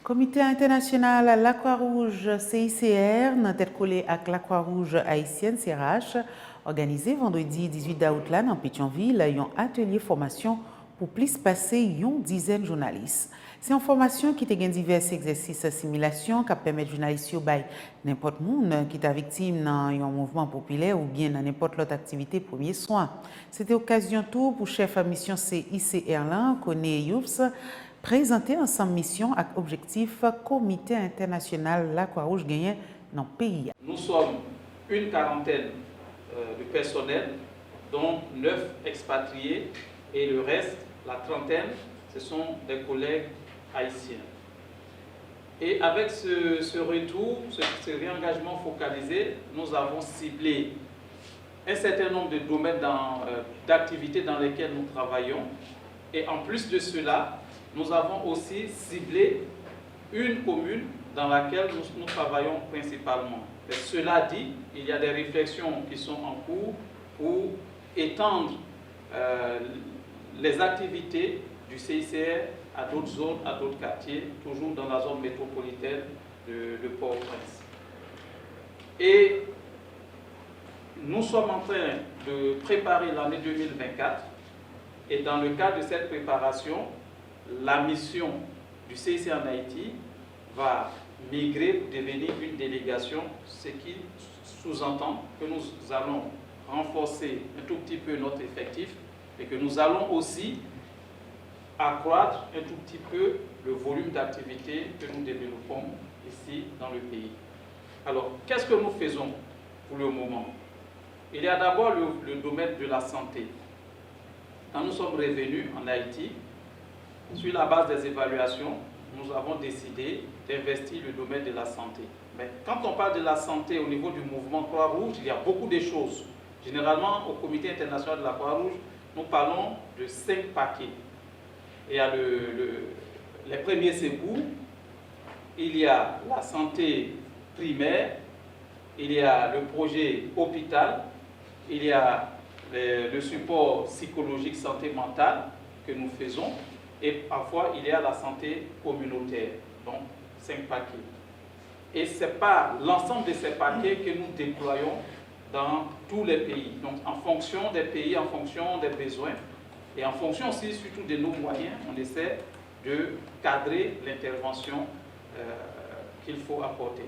Comité international à la Croix-Rouge CICR, dans tête collée avec la Croix-Rouge haïtienne CRH, organisé vendredi 18 août là dans Pétionville, un atelier formation pour plus passer une dizaine de journalistes. C'est une formation qui te gagne divers exercices d'assimilation qui permet aux journalistes de n'importe monde qui est victime dans un mouvement populaire ou bien dans n'importe l'autre activité premier soin. C'était occasion tout pour chef de mission CICR là, Koné Youps, présenter ensemble mission avec objectif comité international la Croix-Rouge gagnant dans le pays. Nous sommes une quarantaine de personnel, dont 9 expatriés et le reste, la trentaine, ce sont des collègues haïtiens. Et avec ce retour, ce réengagement focalisé, nous avons ciblé un certain nombre de domaines d'activités dans lesquels nous travaillons. Et en plus de cela, nous avons aussi ciblé une commune dans laquelle nous travaillons principalement. Mais cela dit, il y a des réflexions qui sont en cours pour étendre les activités du CICR à d'autres zones, à d'autres quartiers, toujours dans la zone métropolitaine de Port-au-Prince. Et nous sommes en train de préparer l'année 2024 et dans le cadre de cette préparation, la mission du CICR en Haïti va migrer pour devenir une délégation, ce qui sous-entend que nous allons renforcer un tout petit peu notre effectif et que nous allons aussi accroître un tout petit peu le volume d'activité que nous développons ici dans le pays. Alors, qu'est-ce que nous faisons pour le moment? Il y a d'abord le domaine de la santé. Quand nous sommes revenus en Haïti, sur la base des évaluations, nous avons décidé d'investir le domaine de la santé. Mais quand on parle de la santé au niveau du mouvement Croix-Rouge, il y a beaucoup de choses. Généralement, au Comité international de la Croix-Rouge, nous parlons de 5 paquets. Il y a les premiers secours, il y a la santé primaire, il y a le projet hôpital, il y a le support psychologique, santé mentale que nous faisons, et parfois il y a la santé communautaire, donc 5 paquets. Et ce n'est pas l'ensemble de ces paquets que nous déployons dans tous les pays, donc en fonction des pays, en fonction des besoins, et en fonction aussi surtout de nos moyens, on essaie de cadrer l'intervention qu'il faut apporter.